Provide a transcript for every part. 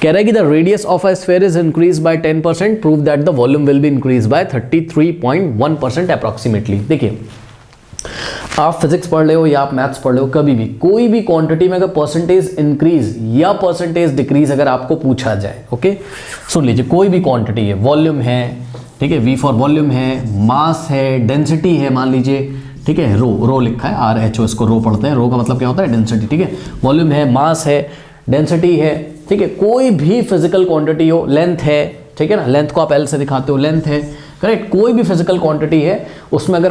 कह रहा है कि the radius of a sphere is increase by 10%, prove that the volume will be increase by 33.1% approximately. देखिए आप फिजिक्स पढ़ रहे हो या आप मैथ्स पढ़ रहे हो, कभी भी कोई भी क्वांटिटी में अगर परसेंटेज इंक्रीज या परसेंटेज डिक्रीज अगर आपको पूछा जाए, ओके सुन लीजिए, कोई भी क्वांटिटी है, वॉल्यूम है, ठीक है, वी फॉर वॉल्यूम है, मास है, डेंसिटी है, मान लीजिए, ठीक है, रो लिखा है, RHO, इसको रो पढ़ते हैं, रो का मतलब क्या होता है, डेंसिटी, ठीक है, वॉल्यूम है, मास है, डेंसिटी है, ठीक है, कोई भी फिजिकल क्वांटिटी हो, लेंथ है, ठीक है ना, लेंथ को आप L से दिखाते हो, लेंथ है, करेक्ट, कोई भी फिजिकल क्वांटिटी है, उसमें अगर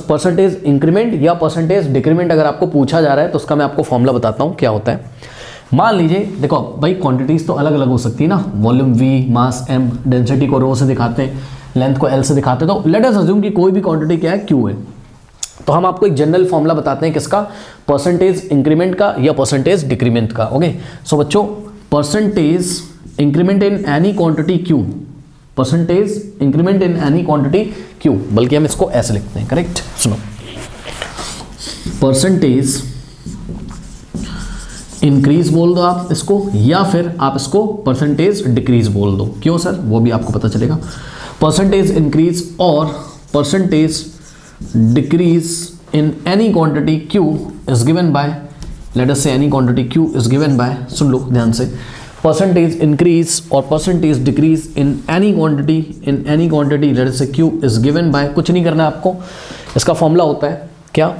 परसेंटेज इंक्रीमेंट या परसेंटेज डिक्रीमेंट अगर आपको पूछा जा रहा है तो उसका मैं आपको फॉर्मूला बताता हूँ क्या होता है। मान लीजिए, देखो भाई क्वांटिटीज तो अलग अलग हो सकती है ना, वॉल्यूम V, मास M, डेंसिटी को रो से दिखाते हैं, लेंथ को L से दिखाते हैं, तो लेट अस अज्यूम कि कोई भी क्वांटिटी क्या है, Q है। तो हम आपको एक जनरल फॉर्मूला बताते हैं किसका, परसेंटेज इंक्रीमेंट का या परसेंटेज डिक्रीमेंट का। ओके सो बच्चों, percentage increment in any quantity Q, percentage increment in any quantity Q, बल्कि हम इसको ऐसे लिखते हैं, करेक्ट, सुनो, परसेंटेज इंक्रीज बोल दो आप इसको, या फिर आप इसको परसेंटेज डिक्रीज बोल दो। क्यों सर, वो भी आपको पता चलेगा। परसेंटेज इंक्रीज और percentage decrease in any quantity Q is given by, let us say any quantity Q is given by, सुन लो ध्यान से, परसेंटेज इंक्रीज और percentage decrease in any quantity let us say Q is given bye, कुछ नहीं करना है आपको, इसका फॉर्मूला होता है क्या,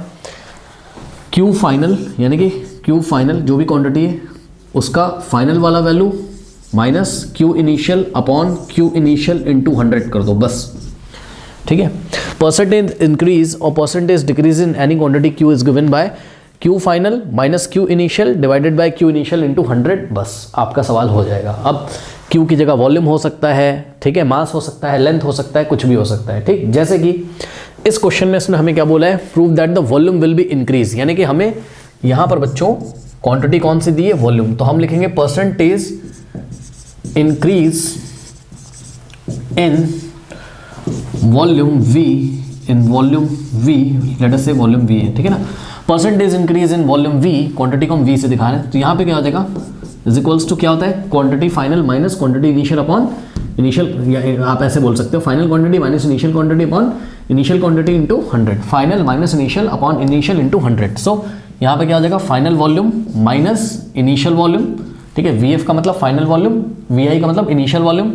Q फाइनल, यानी कि Q फाइनल जो भी क्वांटिटी है उसका फाइनल वाला value minus Q initial upon Q initial into 100 कर दो बस, ठीक है। परसेंटेज इंक्रीज और percentage decrease in any quantity Q is given bye Q final minus Q initial divided by Q initial into 100, बस आपका सवाल हो जाएगा। अब Q की जगह वॉल्यूम हो सकता है, ठीक है, मास हो सकता है, लेंथ हो सकता है, कुछ भी हो सकता है, ठीक। जैसे कि इस क्वेश्चन में इसने हमें क्या बोला है, prove that the volume will be increase, यानी कि हमें यहाँ पर बच्चों क्वांटिटी कौन सी दी है, वॉल्यूम, तो हम लिखेंगे percentage increase in volume V, in volume V, late us से वॉल्यूम V है, ठीक है ना, percentage increase in volume V, quantity को हम V से दिखा रहे हैं, तो यहाँ पे क्या हो जाएगा, इज इक्वल्स टू क्या होता है, quantity final minus quantity initial upon initial, आप ऐसे बोल सकते हो, final quantity minus initial quantity upon initial quantity into 100, final minus initial upon initial into 100। सो यहाँ पे क्या हो जाएगा, final volume minus initial volume, ठीक है, VF का मतलब फाइनल वॉल्यूम, VI का मतलब initial volume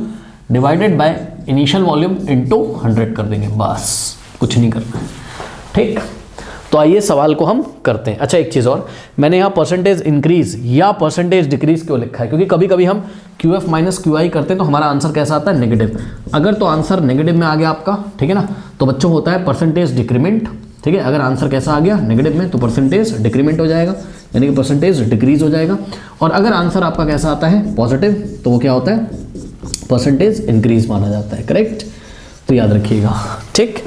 divided by initial volume into 100 कर देंगे, बस कुछ नहीं करना है, ठीक। तो आइए सवाल को हम करते हैं। अच्छा एक चीज़ और, मैंने यहाँ परसेंटेज इंक्रीज या परसेंटेज डिक्रीज क्यों लिखा है, क्योंकि कभी कभी हम QF माइनस QI करते हैं तो हमारा आंसर कैसा आता है, नेगेटिव। अगर तो आंसर नेगेटिव में आ गया आपका, ठीक है ना, तो बच्चों होता है परसेंटेज डिक्रीमेंट, ठीक है। अगर आंसर कैसा आ गया, नेगेटिव में, तो परसेंटेज डिक्रीमेंट हो जाएगा, यानी कि परसेंटेज डिक्रीज हो जाएगा। और अगर आंसर आपका कैसा आता है, पॉजिटिव, तो वो क्या होता है, परसेंटेज इंक्रीज माना जाता है, करेक्ट। तो याद रखिएगा, ठीक।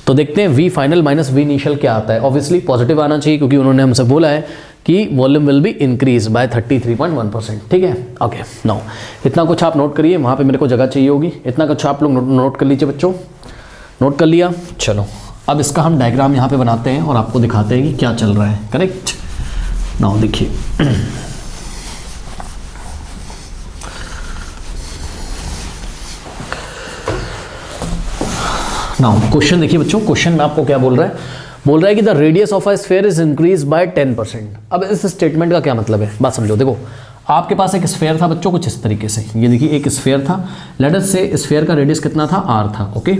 तो देखते हैं V final minus V initial क्या आता है, ऑब्वियसली पॉजिटिव आना चाहिए, क्योंकि उन्होंने हमसे बोला है कि volume will be increase by 33.1%, ठीक है। ओके नाउ इतना कुछ आप नोट करिए, वहाँ पे मेरे को जगह चाहिए होगी, इतना कुछ आप लोग नोट कर लीजिए बच्चों, नोट कर लिया। चलो अब इसका हम डायग्राम यहाँ पे बनाते हैं और आपको दिखाते हैं कि क्या चल रहा है, करेक्ट। नाउ देखिए, नाउ क्वेश्चन देखिए बच्चों, क्वेश्चन में आपको क्या बोल रहा है कि the radius of a sphere is increase by 10%। अब इस स्टेटमेंट का क्या मतलब है, बात समझो। देखो आपके पास एक स्फीयर था बच्चों, कुछ इस तरीके से, ये देखिए एक स्फीयर था, लेट अस से स्फीयर का रेडियस कितना था, r था, ओके।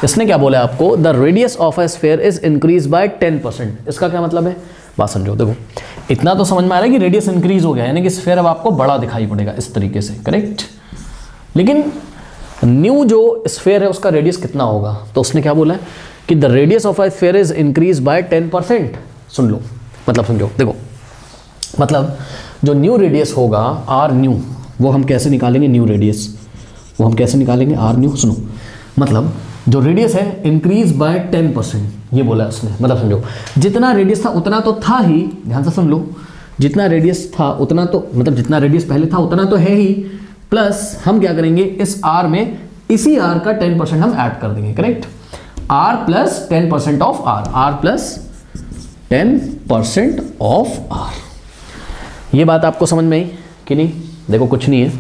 इसने क्या बोला आपको, the radius of a sphere is increase by 10%। इसका क्या मतलब है, बात समझो। देखो इतना तो समझ में आ रहा है कि रेडियस इंक्रीज हो गया, यानी कि स्फीयर अब आपको बड़ा दिखाई पड़ेगा इस तरीके से, करेक्ट। लेकिन न्यू जो स्फीयर है उसका रेडियस कितना होगा, तो उसने क्या बोला है कि the radius of a sphere is increase by 10%। सुन लो, मतलब समझो, देखो मतलब जो न्यू रेडियस होगा आर न्यू, वो हम कैसे निकालेंगे, न्यू रेडियस वो हम कैसे निकालेंगे, आर न्यू। सुनो, मतलब जो रेडियस है इंक्रीज बाय 10%, ये बोला उसने, मतलब समझो जितना रेडियस था उतना तो था ही, ध्यान से सुन लो, जितना रेडियस था उतना तो, मतलब जितना रेडियस पहले था उतना तो है ही, प्लस हम क्या करेंगे, इस r में इसी r का 10% हम ऐड कर देंगे, correct. r plus 10% of r plus 10% of r। ये बात आपको समझ में आई कि नहीं? देखो कुछ नहीं है,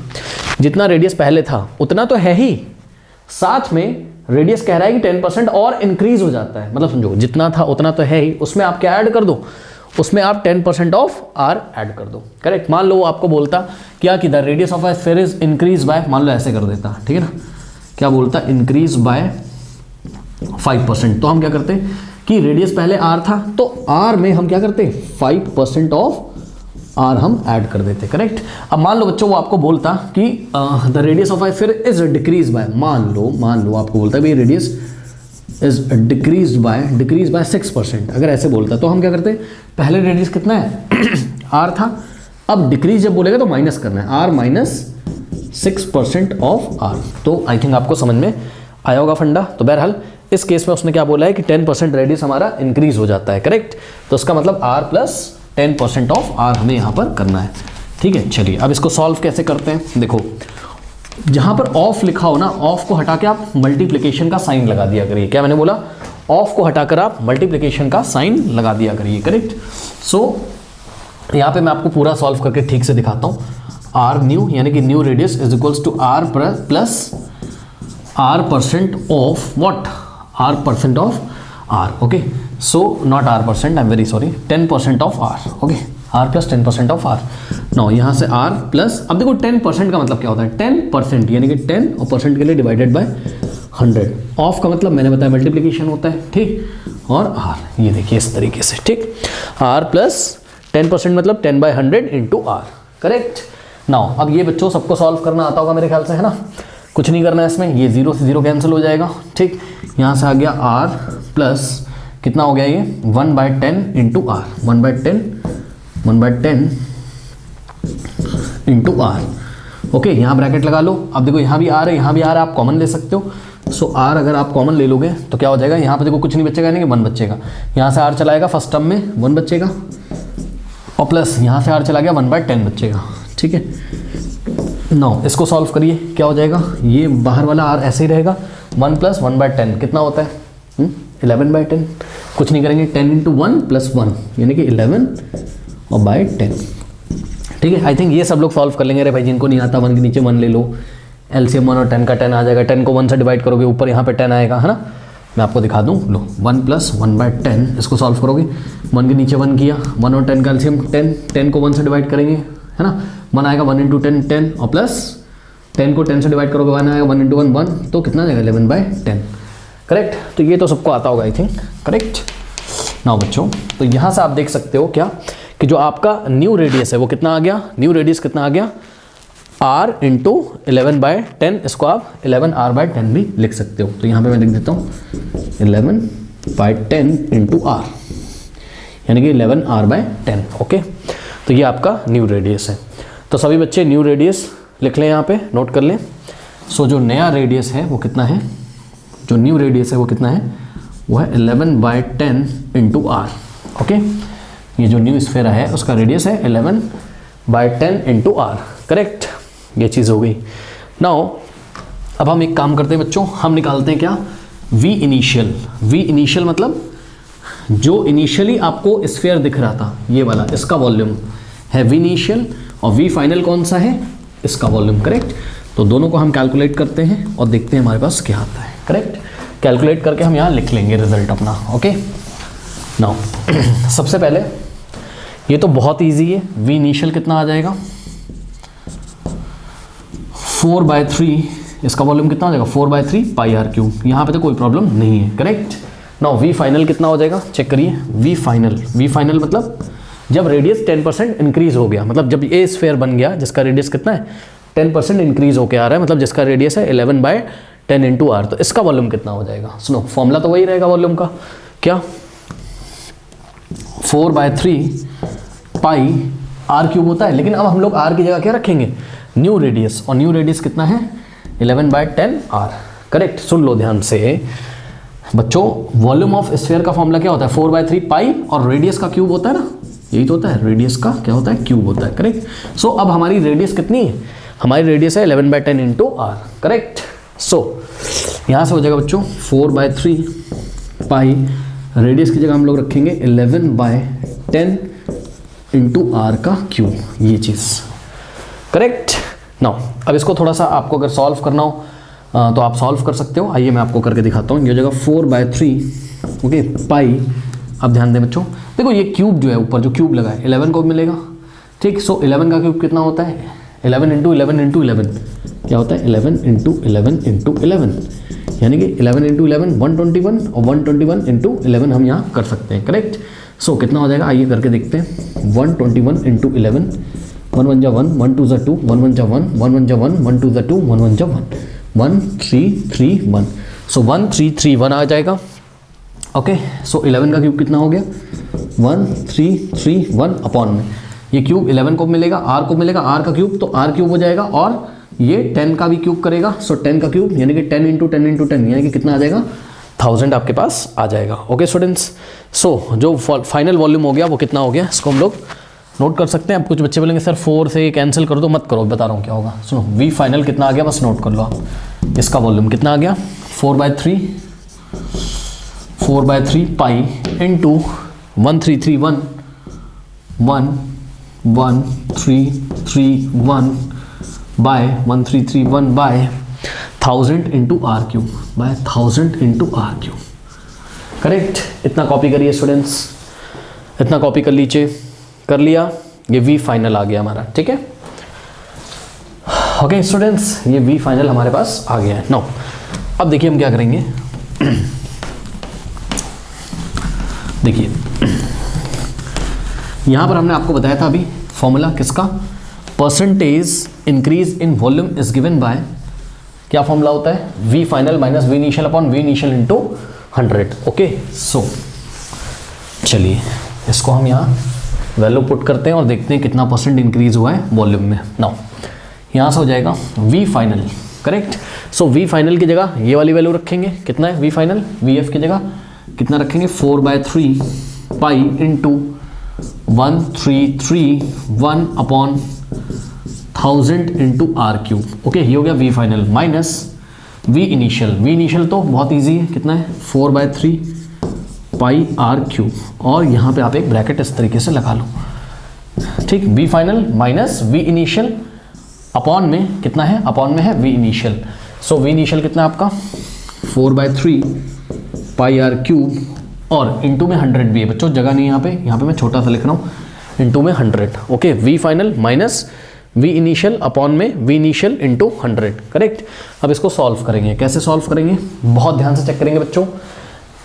जितना रेडियस पहले था उतना तो है ही, साथ में रेडियस कह रहा है कि 10% और इंक्रीज हो जाता है, मतलब समझो जितना था उतना तो है ही, उसमें आप क्या ऐड कर दो, उसमें आप 10% ऑफ आर ऐड कर दो। करेक्ट। मान लो वो आपको बोलता क्या कि the radius of a sphere is increase by, मान लो ऐसे कर देता, ठीक है ना, क्या बोलता इंक्रीज बाय 5%, तो हम क्या करते कि रेडियस पहले आर था तो आर में हम क्या करते 5% ऑफ आर हम ऐड कर देते। करेक्ट। अब मान लो बच्चों वो आपको बोलता कि the radius of a sphere is decrease by, मान लो आपको बोलता है भाई रेडियस इज डिक्रीज बाय 6%, अगर ऐसे बोलता तो हम क्या करते, पहले रेडियस कितना है आर था, अब डिक्रीज जब बोलेगा तो माइनस करना है, आर माइनस 6% ऑफ आर। तो आई थिंक आपको समझ में आया होगा फंडा। तो बहरहाल इस केस में उसने क्या बोला है कि 10% रेडियस हमारा इंक्रीज हो जाता है। करेक्ट। तो उसका मतलब आर प्लस 10% ऑफ आर हमें यहाँ पर करना है। ठीक है, चलिए अब इसको सॉल्व कैसे करते हैं। देखो जहाँ पर ऑफ लिखा हो ना, ऑफ को हटा के आप मल्टीप्लिकेशन का साइन लगा दिया करिए। क्या मैंने बोला, ऑफ को हटाकर आप मल्टीप्लिकेशन का साइन लगा दिया करिए। करेक्ट। सो यहाँ पे मैं आपको पूरा सॉल्व करके ठीक से दिखाता हूँ। आर न्यू यानी कि new radius is equals to R plus R percent of what, R percent of R. Okay, so not R percent, I am very sorry, 10% of R. Okay, R plus 10% of R. Now यहाँ से are plus, अब देखो 10% का मतलब क्या होता है, 10% यानी कि 10 और परसेंट के लिए डिवाइडेड बाय 100। ऑफ का मतलब मैंने बताया मल्टीप्लिकेशन होता है, ठीक। और आर ये देखिए इस तरीके से, ठीक। आर प्लस 10% मतलब 10/100 इंटू आर। करेक्ट। नाउ अब ये बच्चों सबको सॉल्व करना आता होगा मेरे ख्याल से, है ना। कुछ नहीं करना है इसमें, ये 0 से 0 कैंसिल हो जाएगा, ठीक। यहाँ से आ गया आर प्लस कितना हो गया ये 1/10 into R, 1/10 into R. Okay, यहाँ ब्रैकेट लगा लो। अब देखो यहाँ भी आर है, यहाँ भी आर है, आप कॉमन ले सकते हो। सो आर अगर आप कॉमन ले लोगे तो क्या हो जाएगा, यहाँ पे देखो कुछ नहीं बचेगा, यानी कि 1 बचेगा। यहाँ से आर चलाएगा फर्स्ट टर्म में 1 बचेगा, और प्लस यहाँ से आर चला गया 1/10 बचेगा। ठीक है, नो इसको सॉल्व करिए, क्या हो जाएगा, ये बाहर वाला आर ऐसे ही रहेगा, 1 प्लस 1/10 कितना होता है 11/10। कुछ नहीं करेंगे, 10 इंटू 1 प्लस 1 यानी कि 11 और बाय 10। ठीक है, आई थिंक ये सब लोग सॉल्व कर लेंगे। अरे भाई जिनको नहीं आता 1 के नीचे 1 ले लो, एलसीएम 1 और 10 का 10 आ जाएगा। 10 को 1 से डिवाइड करोगे ऊपर यहाँ पे 10 आएगा, है ना। मैं आपको दिखा दूँ, लो 1 प्लस 1/10 इसको सॉल्व करोगे, 1 के नीचे 1 किया, 1 और 10 का एलसीएम 10, 10 को 1 से डिवाइड करेंगे, है ना। 1 आएगा 1 इंटू 10 10, और प्लस 10 को 10 से डिवाइड करोगे 1 आएगा, 1 इंटू 1 1, तो कितना आ जाएगा 11/10। करेक्ट। तो ये तो सबको आता होगा आई थिंक। करेक्ट। नाउ बच्चों तो यहाँ से आप देख सकते हो क्या कि जो आपका न्यू रेडियस है वो कितना आ गया, न्यू रेडियस कितना आ गया, r इंटू 11/10, इसको आप 11r/10 भी लिख सकते हो। तो यहाँ पे मैं लिख देता हूँ 11/10 इंटू आर, यानी कि 11r/10। ओके, तो ये आपका न्यू रेडियस है। तो सभी बच्चे न्यू रेडियस लिख लें, यहाँ पे नोट कर लें। सो जो नया रेडियस है वो कितना है, जो न्यू रेडियस है वो कितना है, वो है 11/10 इंटू आर। ओके, ये जो न्यू स्फीयर है उसका रेडियस है 11/10 इंटू आर। करेक्ट, ये चीज़ हो गई। नाउ अब हम एक काम करते हैं बच्चों, हम निकालते हैं क्या, वी इनिशियल। वी इनिशियल मतलब जो इनिशियली आपको स्फीयर दिख रहा था ये वाला, इसका वॉल्यूम है वी इनिशियल, और वी फाइनल कौन सा है, इसका वॉल्यूम। करेक्ट। तो दोनों को हम कैलकुलेट करते हैं और देखते हैं हमारे पास क्या आता है। करेक्ट, कैलकुलेट करके हम यहाँ लिख लेंगे रिजल्ट अपना। ओके, नाउ सबसे पहले ये तो बहुत इजी है, वी इनिशियल कितना आ जाएगा 4/3, इसका वॉल्यूम कितना हो जाएगा 4/3 पाई आर क्यूब। यहाँ पे तो कोई प्रॉब्लम नहीं है। करेक्ट। नाउ वी फाइनल कितना हो जाएगा, चेक करिए। वी फाइनल मतलब जब रेडियस 10% इंक्रीज हो गया, मतलब जब ये स्फीयर बन गया जिसका रेडियस कितना है 10% इंक्रीज होकर आ रहा है, मतलब जिसका रेडियस है 11/10 इंटू आर, तो इसका वॉल्यूम कितना हो जाएगा। सुनो फॉर्मूला तो वही रहेगा वॉल्यूम का, क्या 4/3 पाई आर क्यूब होता है, लेकिन अब हम लोग आर की जगह क्या रखेंगे, न्यू रेडियस, और न्यू रेडियस कितना है 11/10 आर। करेक्ट, सुन लो ध्यान से बच्चों, वॉल्यूम ऑफ स्फीयर का फॉर्मूला क्या होता है 4/3 पाई, और रेडियस का क्यूब होता है ना, यही तो होता है, रेडियस का क्या होता है क्यूब होता है। करेक्ट। सो अब हमारी रेडियस कितनी है, हमारी रेडियस है 11/10 इंटू आर। करेक्ट। सो यहाँ से हो जाएगा बच्चों 4/3 पाई, रेडियस की जगह हम लोग रखेंगे 11/10 इंटू आर का क्यूब, ये चीज़। करेक्ट। नाउ अब इसको थोड़ा सा आपको अगर सॉल्व करना हो तो आप सॉल्व कर सकते हो। आइए मैं आपको करके दिखाता हूँ। ये हो जाएगा 4/3 ओके पाई। अब ध्यान दें बच्चों, देखो ये क्यूब जो है ऊपर जो क्यूब लगा है 11 को मिलेगा, ठीक। सो 11 का क्यूब कितना होता है? 11 इंटू 11 इंटू 11 क्या होता है? 11 इंटू 11 इंटू 11, यानी कि 11 इंटू 11 121 और 121 इंटू 11 हम यहाँ कर सकते हैं, करेक्ट। सो कितना हो जाएगा आइए करके देखते हैं। 121 इंटू 11, 1 1 जा 1, 1 2 जा 2, 1 1 जा 1, 1 1 जा 1, 1 2 जा 2, 1 1 जा 1, 1 3 3 1। सो 1 3 3 1 आ जाएगा, ओके। सो 11 का क्यूब कितना हो गया? 1 3 3 1 अपॉन में ये क्यूब 11 को मिलेगा, r को मिलेगा r का क्यूब, तो r क्यूब हो जाएगा, और ये 10 का भी क्यूब करेगा। सो 10 का क्यूब यानी कि 10 इंटू 10 इंटू 10 यानी कि कितना आ जाएगा? 1000 आपके पास आ जाएगा, ओके स्टूडेंट्स। सो जो फाइनल वॉल्यूम हो गया वो कितना हो गया, इसको हम लोग नोट कर सकते हैं। अब कुछ बच्चे बोलेंगे सर 4 से कैंसिल कर दो, मत करो, बता रहा हूँ क्या होगा। सुनो, v फाइनल कितना आ गया बस नोट कर लो आप। इसका वॉल्यूम कितना आ गया? 4/3 pi into 1331 1 1 3 3 1 by 1331 by 1000 into R cube, by 1000 into R cube, correct. इतना कॉपी करिए स्टूडेंट्स, इतना कॉपी कर लीजिए। कर लिया, ये वी फाइनल आ गया हमारा, ठीक है। ओके स्टूडेंट्स, ये वी फाइनल हमारे पास आ गया है। नो अब देखिए हम क्या करेंगे। देखिए यहां पर हमने आपको बताया था अभी फॉर्मूला किसका? Percentage increase in volume is given by, क्या फॉर्मूला होता है? V final minus V initial upon V initial into 100, okay. So चलिए इसको हम यहाँ वैल्यू पुट करते हैं और देखते हैं कितना परसेंट इंक्रीज हुआ है वॉल्यूम में। नाउ यहाँ से हो जाएगा V final, correct. So V final की जगह ये वाली वैल्यू रखेंगे, कितना है वी फाइनल? वी एफ की जगह कितना रखेंगे? 4/3 pi into 1331 upon 1000 into R cube, okay. ये हो गया V final minus V initial. V initial तो बहुत इजी है, कितना है? 4/3 पाई आर क्यूब, और यहाँ पे आप एक ब्रैकेट इस तरीके से लगा लो, ठीक। V final minus V initial upon में कितना है? अपॉन में है V initial. So V initial कितना है आपका? 4/3 पाई आर क्यूब, और इंटू में 100 भी है बच्चों, जगह नहीं यहाँ पे मैं छोटा सा लिख रहा हूँ, इंटू में 100, okay. V final minus V initial upon में वी इनिशियल इंटू 100, करेक्ट। अब इसको सॉल्व करेंगे, कैसे सॉल्व करेंगे? बहुत ध्यान से चेक करेंगे बच्चों।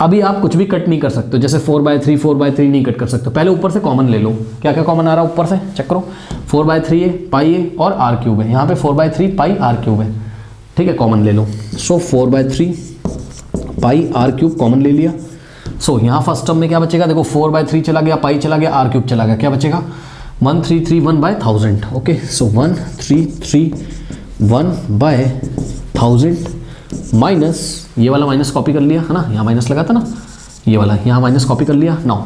अभी आप कुछ भी कट नहीं कर सकते हो, जैसे 4/3 नहीं कट कर सकते हो। पहले ऊपर से कॉमन ले लो, क्या क्या कॉमन आ रहा है ऊपर से चेक करो। 4/3 है, पाई है और आर क्यूब है, यहाँ पे 4/3 पाई आर क्यूब है, ठीक है, कॉमन ले लो। सो 4/3 पाई आर क्यूब कॉमन ले लिया। सो यहाँ फर्स्ट टर्म में क्या बचेगा? देखो 4/3 चला गया, पाई चला गया, आर क्यूब चला गया, क्या बचेगा? 1331 by 1000, okay. So 1331 by 1000 minus ये वाला माइनस कॉपी कर लिया है ना, यहाँ माइनस लगा था ना, ये वाला यहाँ माइनस कॉपी कर लिया। नाउ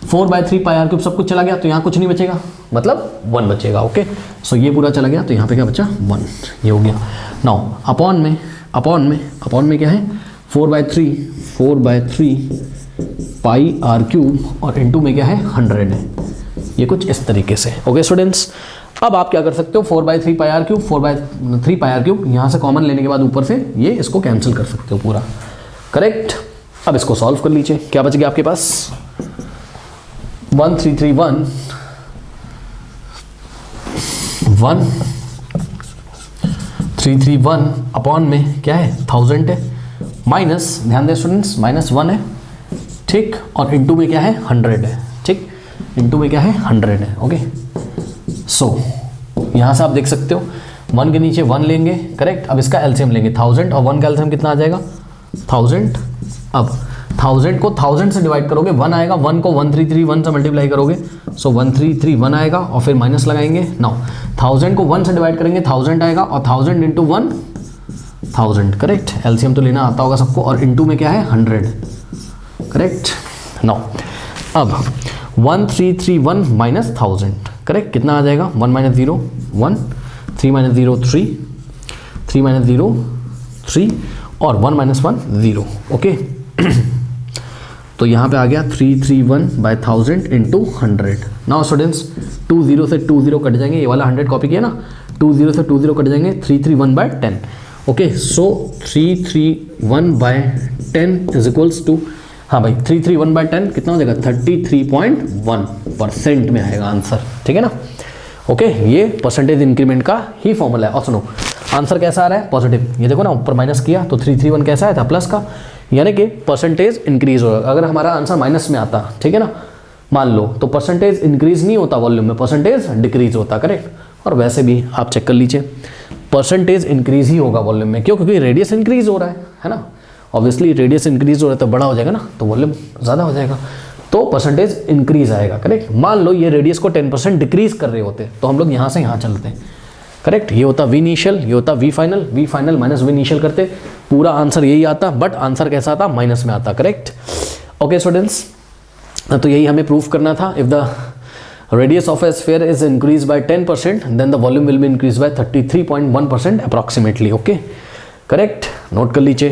4/3 पाई आर क्यूब सब कुछ चला गया, तो यहाँ कुछ नहीं बचेगा, मतलब 1 बचेगा, ओके। सो ये पूरा चला गया, तो यहाँ पे क्या बचा? 1, ये हो गया। नाउ अपॉन में क्या है? 4/3 पाई आर क्यूब, और इंटू में क्या है? 100 है। ये कुछ इस तरीके से, ओके स्टूडेंट्स। अब आप क्या कर सकते हो? 4/3 pi R cube, 4/3 pi R cube यहाँ से कॉमन लेने के बाद ऊपर से ये इसको कैंसिल कर सकते हो पूरा, करेक्ट। अब इसको सॉल्व कर लीजिए, क्या बच गया आपके पास? 1331 अपॉन में क्या है? 1000 है, माइनस, ध्यान दें स्टूडेंट्स, -1 है, ठीक, और इंटू में क्या है? 100 है, ठीक, इंटू में क्या है? 100 है, ओके। सो यहाँ से आप देख सकते हो 1 के नीचे 1 लेंगे, करेक्ट। अब इसका एलसीएम लेंगे, 1000 और 1 का एलसीएम कितना आ जाएगा? 1000। अब 1000 को 1000 से डिवाइड करोगे 1 आएगा, 1 को 1331 से मल्टीप्लाई करोगे, सो 1331 आएगा, और फिर माइनस लगाएंगे। नाउ 1000 को 1 से डिवाइड करेंगे 1000 आएगा, और 1000 इंटू 1 1000, करेक्ट। एलसीएम तो लेना आता होगा सबको, और इंटू में क्या है? 100, करेक्ट। नाउ अब 1331 माइनस 1000, करेक्ट, कितना आ जाएगा? 1 - 0 1, 3 - 0 3, 3 - 0 3, और 1 - 1 0, ओके। तो यहाँ पे आ गया 331/1000 इंटू 100। नाउ स्टूडेंट्स 2 0 से 2 0 कट जाएंगे, ये वाला 100 कॉपी किया ना, 20 से 20 कट जाएंगे, 331/10। Okay, so 331/10 is equals to, हाँ भाई 331/10 कितना हो जाएगा, 33.1% में आएगा आंसर, ठीक है ना। ओके, ये परसेंटेज इंक्रीमेंट का ही फॉर्मूला है। और सुनो आंसर कैसा आ रहा है, पॉजिटिव। ये देखो ना, ऊपर माइनस किया तो 331 कैसा आया था, प्लस का, यानी कि परसेंटेज इंक्रीज होगा। अगर हमारा आंसर माइनस में आता, ठीक है ना, मान लो, तो परसेंटेज इंक्रीज नहीं होता वॉल्यूम में, परसेंटेज डिक्रीज होता, करेक्ट। और वैसे भी आप चेक कर लीजिए, परसेंटेज इंक्रीज ही होगा वॉल्यूम में, क्यों, क्योंकि रेडियस इंक्रीज हो रहा है ना। ऑब्वियसली रेडियस इंक्रीज हो रहा है तो बड़ा हो जाएगा ना, तो वॉल्यूम ज़्यादा हो जाएगा, तो परसेंटेज इंक्रीज आएगा, करेक्ट। मान लो ये रेडियस को 10% डिक्रीज कर रहे होते तो हम लोग यहाँ से यहाँ चलते हैं, करेक्ट। ये होता वी इनिशियल, ये होता V final minus V initial करते, पूरा आंसर यही आता, बट आंसर कैसा आता, माइनस में आता, करेक्ट। ओके स्टूडेंट्स, तो यही हमें प्रूफ करना था। If the radius of a sphere is increased by 10%, then the volume will be increased by 33.1% approximately. Okay, correct, note कर लीजिए।